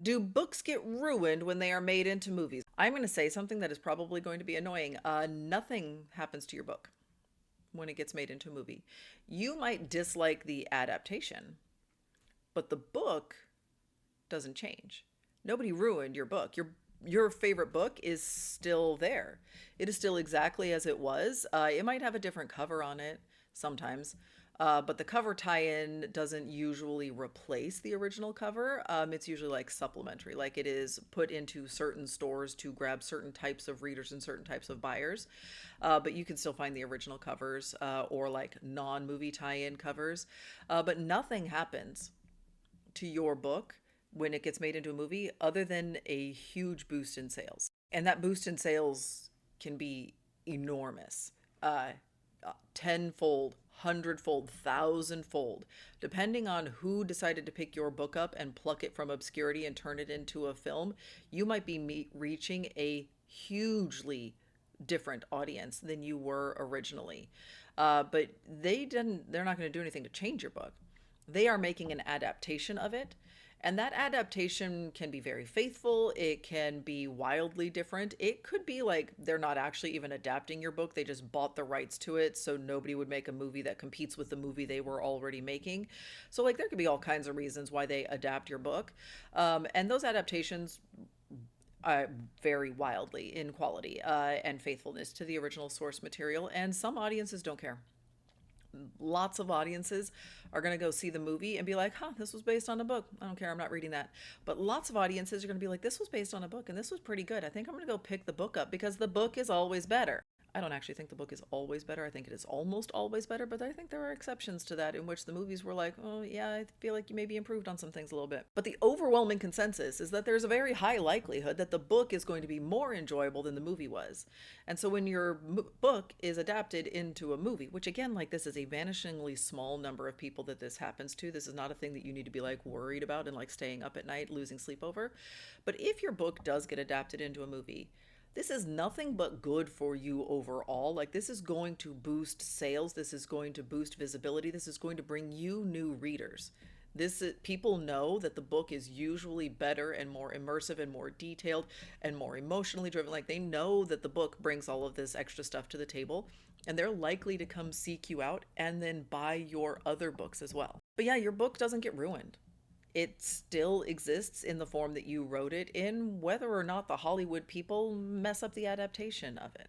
Do books get ruined when they are made into movies? I'm going to say something that is probably going to be annoying. Nothing happens to your book when it gets made into a movie. You might dislike the adaptation, but the book doesn't change. Nobody ruined your book. Your favorite book is still there. It is still exactly as it was. It might have a different cover on it sometimes, but the cover tie-in doesn't usually replace the original cover. It's usually like supplementary, like it is put into certain stores to grab certain types of readers and certain types of buyers. But you can still find the original covers or like non-movie tie-in covers. But nothing happens to your book when it gets made into a movie other than a huge boost in sales. And that boost in sales can be enormous. Tenfold, hundredfold, thousandfold, depending on who decided to pick your book up and pluck it from obscurity and turn it into a film. You might be reaching a hugely different audience than you were originally. But they're not going to do anything to change your book. They are making an adaptation of it. And that adaptation can be very faithful. It can be wildly different. It could be like they're not actually even adapting your book. They just bought the rights to it so nobody would make a movie that competes with the movie they were already making. So, like, there could be all kinds of reasons why they adapt your book. And those adaptations uh, vary wildly in quality and faithfulness to the original source material. And some audiences don't care. Lots of audiences are going to go see the movie and be like, huh, this was based on a book. I don't care. I'm not reading that. But lots of audiences are going to be like, this was based on a book and this was pretty good. I think I'm going to go pick the book up because the book is always better. I don't actually think the book is always better. I think it is almost always better, but I think there are exceptions to that in which the movies were like, oh, yeah, I feel like you maybe improved on some things a little bit. But the overwhelming consensus is that there's a very high likelihood that the book is going to be more enjoyable than the movie was. And so when your book is adapted into a movie, which again, like this is a vanishingly small number of people that this happens to, this is not a thing that you need to be like worried about and like staying up at night, losing sleep over. But if your book does get adapted into a movie, this is nothing but good for you overall. Like, this is going to boost sales. This is going to boost visibility. This is going to bring you new readers. People know that the book is usually better and more immersive and more detailed and more emotionally driven. Like, they know that the book brings all of this extra stuff to the table, and they're likely to come seek you out and then buy your other books as well. But yeah, your book doesn't get ruined. It still exists in the form that you wrote it in, whether or not the Hollywood people mess up the adaptation of it.